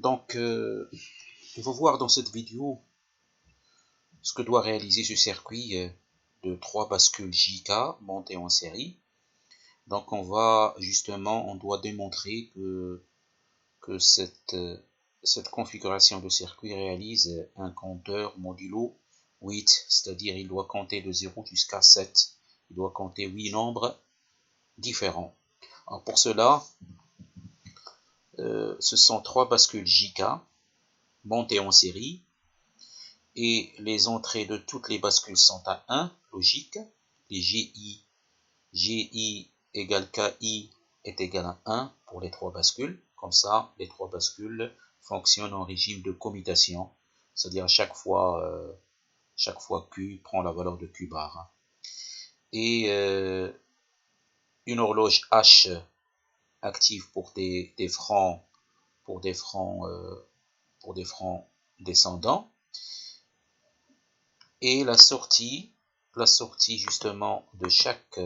Donc, il faut voir dans cette vidéo ce que doit réaliser ce circuit de 3 bascules JK montées en série. Donc, on doit démontrer que cette configuration de circuit réalise un compteur modulo 8, c'est-à-dire il doit compter de 0 jusqu'à 7. Il doit compter 8 nombres différents. Alors pour cela, ce sont 3 bascules JK montées en série et les entrées de toutes les bascules sont à 1, logique. Les GI égale KI est égal à 1 pour les 3 bascules. Comme ça, les 3 bascules fonctionnent en régime de commutation, c'est-à-dire chaque fois Q prend la valeur de Q bar. Et une horloge H active pour des francs descendants, et la sortie justement de chaque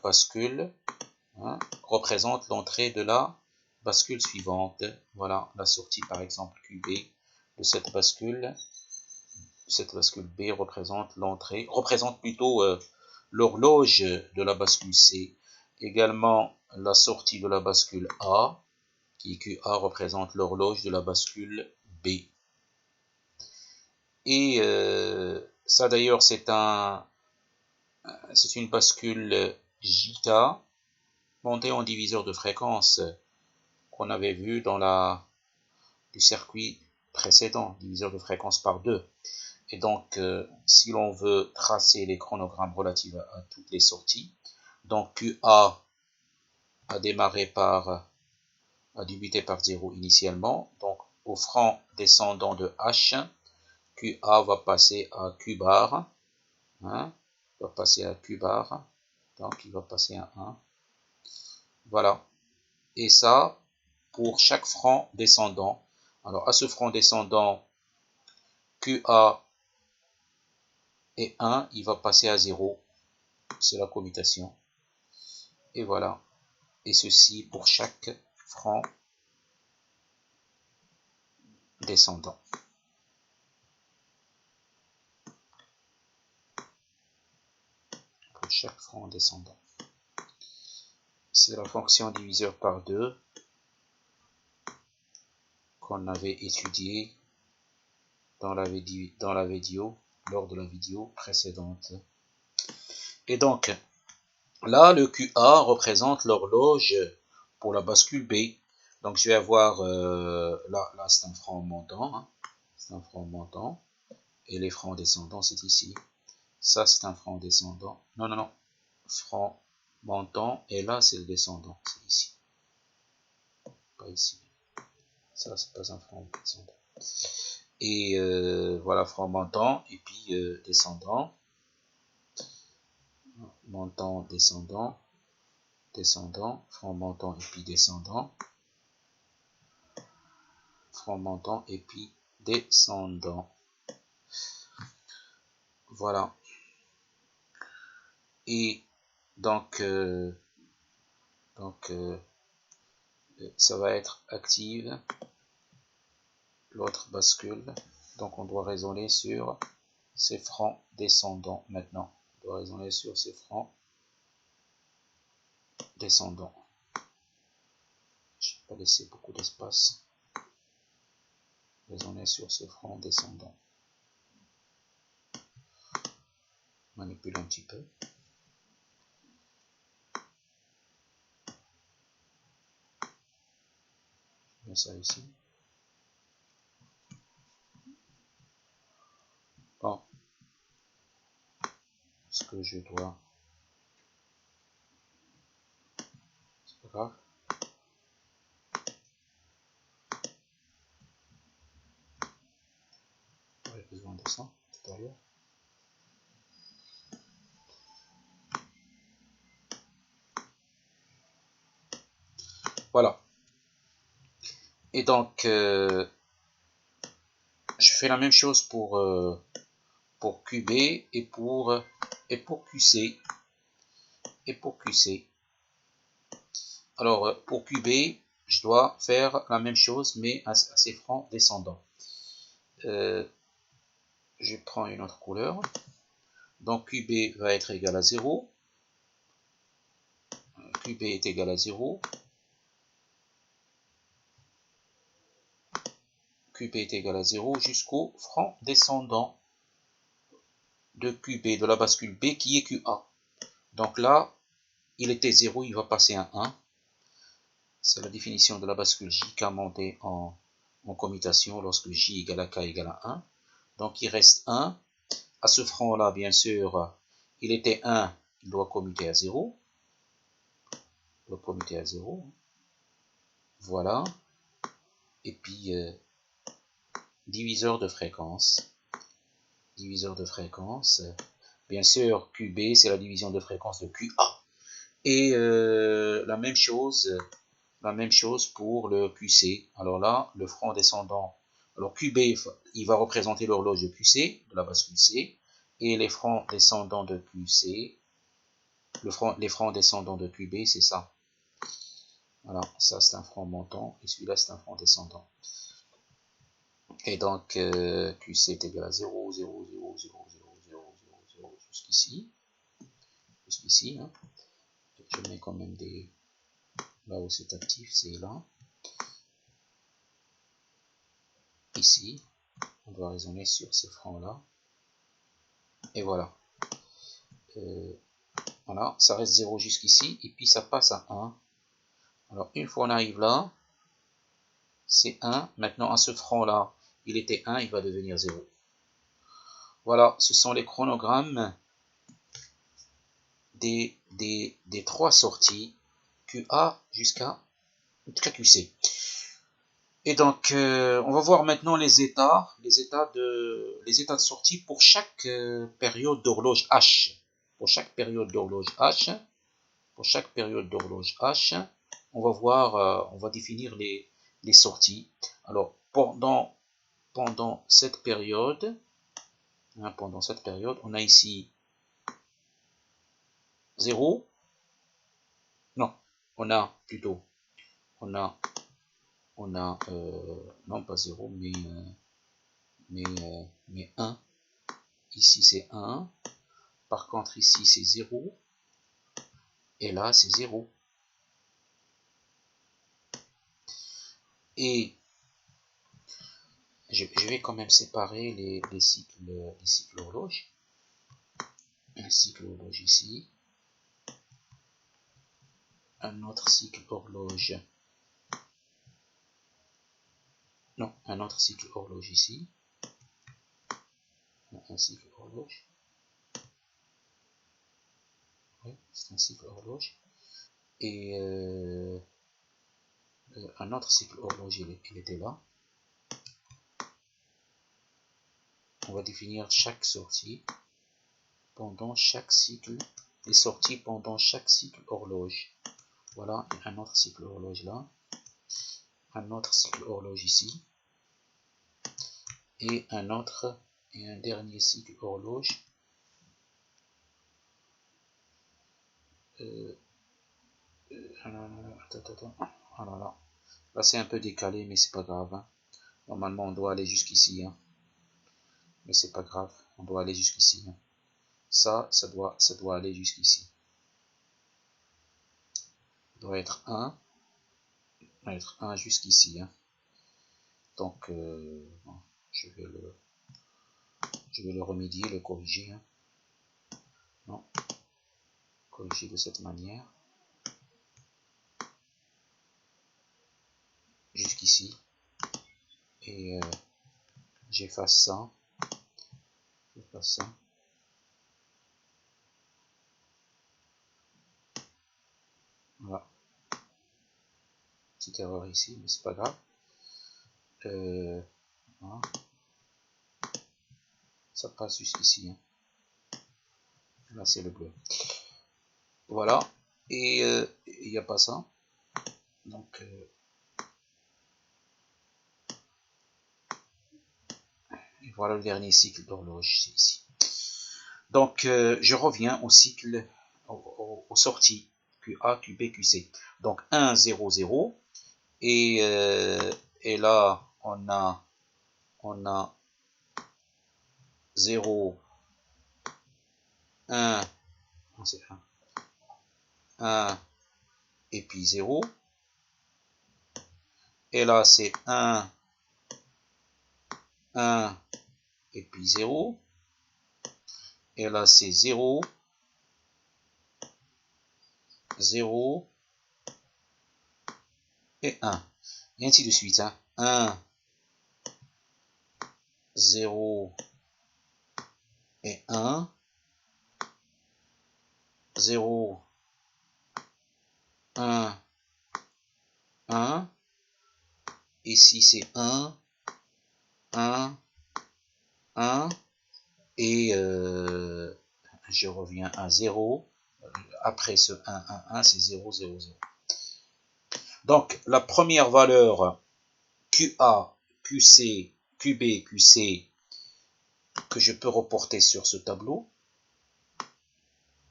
bascule représente l'entrée de la bascule suivante. Voilà la sortie par exemple QB de cette bascule. Cette bascule B représente l'horloge de la bascule C. Également la sortie de la bascule A, qui est QA, représente l'horloge de la bascule B. Et ça d'ailleurs c'est une bascule JK montée en diviseur de fréquence qu'on avait vu dans du circuit précédent, diviseur de fréquence par 2. Et donc, si l'on veut tracer les chronogrammes relatifs à toutes les sorties, donc QA a débuté par 0 initialement, donc au franc descendant de H, QA va passer à Q bar, donc il va passer à 1, voilà, et ça pour chaque franc descendant. Alors à ce franc descendant, QA et 1, il va passer à 0, c'est la commutation, et voilà, et ceci pour chaque franc descendant. Pour chaque franc descendant. C'est la fonction diviseur par 2 qu'on avait étudié lors de la vidéo précédente. Et donc, là, le QA représente l'horloge pour la bascule B. Donc, je vais avoir, là c'est un franc montant, c'est un franc montant, et les francs descendants, c'est ici. Ça, c'est un franc descendant. Non, franc montant, et là, c'est le descendant, c'est ici. Pas ici. Ça, c'est pas un franc descendant. Et voilà, franc montant, et puis descendant. Montant, descendant, franc montant, et puis descendant. Franc montant, et puis descendant. Voilà. Et donc ça va être active l'autre bascule. Donc on doit raisonner sur ces francs descendants maintenant. On doit raisonner sur ces francs descendants. Je vais pas laisser beaucoup d'espace. Raisonner sur ces francs descendants. Manipule un petit peu. Je mets ça ici. Bon. Ce que je dois... C'est pas grave. J'aurais besoin de ça tout à l'heure. Voilà. Et donc, je fais la même chose pour QB et pour QC. Alors, pour QB, je dois faire la même chose, mais à ces francs descendants. Je prends une autre couleur. Donc QB va être égal à 0. QB est égal à 0. QB est égal à 0 jusqu'au franc descendant de QB, de la bascule B qui est QA. Donc là, il était 0, il va passer à 1. C'est la définition de la bascule JK montée en commutation lorsque J égale à K égale à 1. Donc il reste 1. À ce franc-là, bien sûr, il était 1, il doit commuter à 0. Il doit commuter à 0. Voilà. Et puis, diviseur de fréquence. Diviseur de fréquence. Bien sûr, QB, c'est la division de fréquence de QA. Et la même chose pour le QC. Alors là, le franc descendant. Alors QB, il va représenter l'horloge de QC, de la bascule C. Et les francs descendants de QC, les francs descendants de QB, c'est ça. Voilà, ça c'est un franc montant et celui-là c'est un franc descendant. Et donc QC est égal à 0, 0, 0, 0, 0, 0, 0, 0 jusqu'ici. Jusqu'ici. Hein. Je mets quand même des... Là où c'est actif, c'est là. Ici. On doit raisonner sur ces francs-là. Et voilà. Voilà, ça reste 0 jusqu'ici. Et puis ça passe à 1. Alors une fois on arrive là, c'est 1. Maintenant à ce franc-là, il était 1, il va devenir 0. Voilà, ce sont les chronogrammes des 3 sorties QA jusqu'à QC. Et donc, on va voir maintenant les états de sortie pour chaque période d'horloge H. Pour chaque période d'horloge H, on va voir, on va définir les sorties. Alors, pendant cette période, on a ici 0. Non, on a plutôt, on a non pas 0, mais 1. Ici c'est 1. Par contre ici c'est 0. Et là c'est 0. Et je vais quand même séparer les cycles horloge. Un cycle horloge ici. Un autre cycle horloge. Non, un autre cycle horloge ici. Un cycle horloge. Oui, c'est un cycle horloge. Et un autre cycle horloge, il était là. On va définir chaque sortie pendant chaque cycle, les sorties pendant chaque cycle horloge. Voilà, un autre cycle horloge là, un autre cycle horloge ici, et un dernier cycle horloge. Attends. Ah là c'est un peu décalé, mais c'est pas grave. Hein. Normalement, on doit aller jusqu'ici. Hein. Mais c'est pas grave, on doit aller jusqu'ici. Hein. Ça doit aller jusqu'ici. Ça doit être 1. Être 1 jusqu'ici. Hein. Donc, bon, je vais le remédier, le corriger. Hein. Non, corriger de cette manière. Jusqu'ici. Et j'efface ça. Voilà. Petite erreur ici, mais c'est pas grave. Voilà. Ça passe jusqu'ici. Hein. Là, c'est le bleu. Voilà. Et il n'y a pas ça. Donc, et voilà le dernier cycle d'horloge, c'est ici. Donc, je reviens au cycle, aux sorties QA, QB, QC. Donc, 1, 0, 0. et là, on a 0, 1, 1, et puis 0. Et là, c'est 1, 1, et puis 0. Et là, c'est 0, 0, et 1. Et ainsi de suite. 1, 0, et 1. 0, 1, 1. Ici, c'est 1, 1, 1. Et je reviens à 0. Après ce 1, 1, 1, c'est 0, 0, 0. Donc, la première valeur QA, QC, QB, QC que je peux reporter sur ce tableau,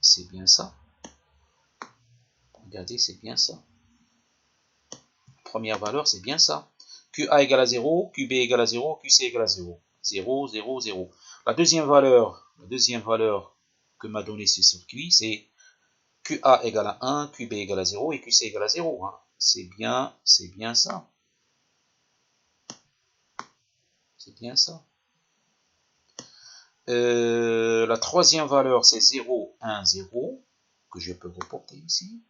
c'est bien ça. Regardez, c'est bien ça. Première valeur, c'est bien ça. QA égale à 0, QB égale à 0, QC égale à 0. 0, 0, 0. La deuxième valeur que m'a donné ce circuit, c'est QA égale à 1, QB égale à 0 et QC égale à 0. Hein. C'est bien ça. C'est bien ça. La troisième valeur, c'est 0, 1, 0, que je peux reporter ici.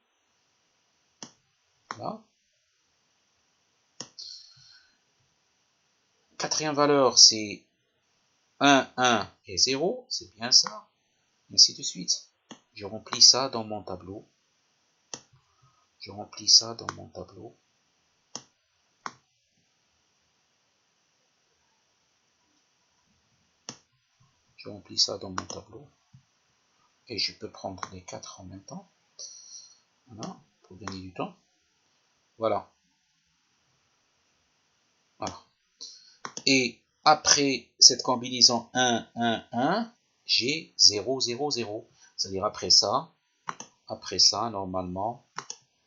Là. Quatrième valeur, c'est 1, 1 et 0. C'est bien ça. Et ainsi de suite. Je remplis ça dans mon tableau. Je remplis ça dans mon tableau. Je remplis ça dans mon tableau. Et je peux prendre les 4 en même temps. Voilà, pour gagner du temps. Voilà. Voilà. Et après cette combinaison 1, 1, 1, j'ai 0, 0, 0. C'est-à-dire après ça, normalement,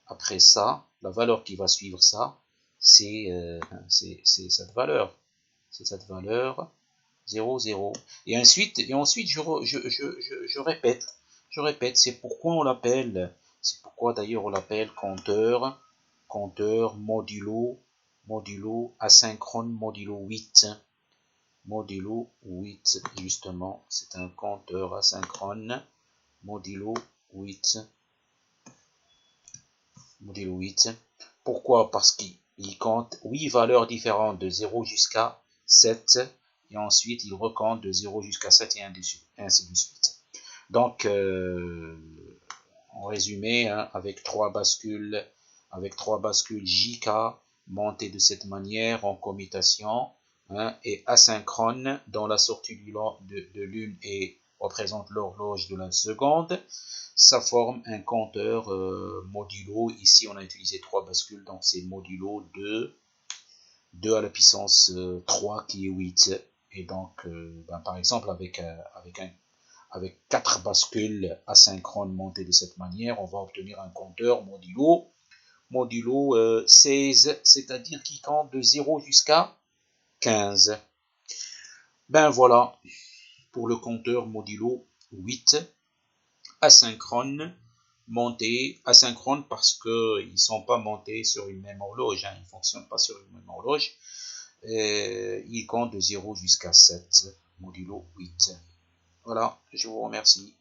après ça, la valeur qui va suivre ça, c'est cette valeur. C'est cette valeur 0, 0. Et ensuite je répète. Je répète, c'est pourquoi on l'appelle, c'est pourquoi d'ailleurs on l'appelle compteur modulo asynchrone modulo 8. Modulo 8, justement, c'est un compteur asynchrone modulo 8. Modulo 8. Pourquoi? Parce qu'il compte 8 valeurs différentes de 0 jusqu'à 7. Et ensuite, il recompte de 0 jusqu'à 7 et ainsi de suite. Donc, en résumé, hein, avec trois bascules JK montées de cette manière en commutation, hein, et asynchrone dont la sortie de l'une représente l'horloge de la seconde, ça forme un compteur modulo. Ici, on a utilisé 3 bascules, donc c'est modulo 2 à la puissance 3 qui est 8. Et donc, par exemple, avec 4 bascules asynchrones montées de cette manière, on va obtenir un compteur modulo 16, c'est-à-dire qui compte de 0 jusqu'à 15. Ben voilà, pour le compteur modulo 8, asynchrone, monté, asynchrone parce qu'ils ne sont pas montés sur une même horloge, hein, ils ne fonctionnent pas sur une même horloge. Ils comptent de 0 jusqu'à 7, modulo 8. Voilà, je vous remercie.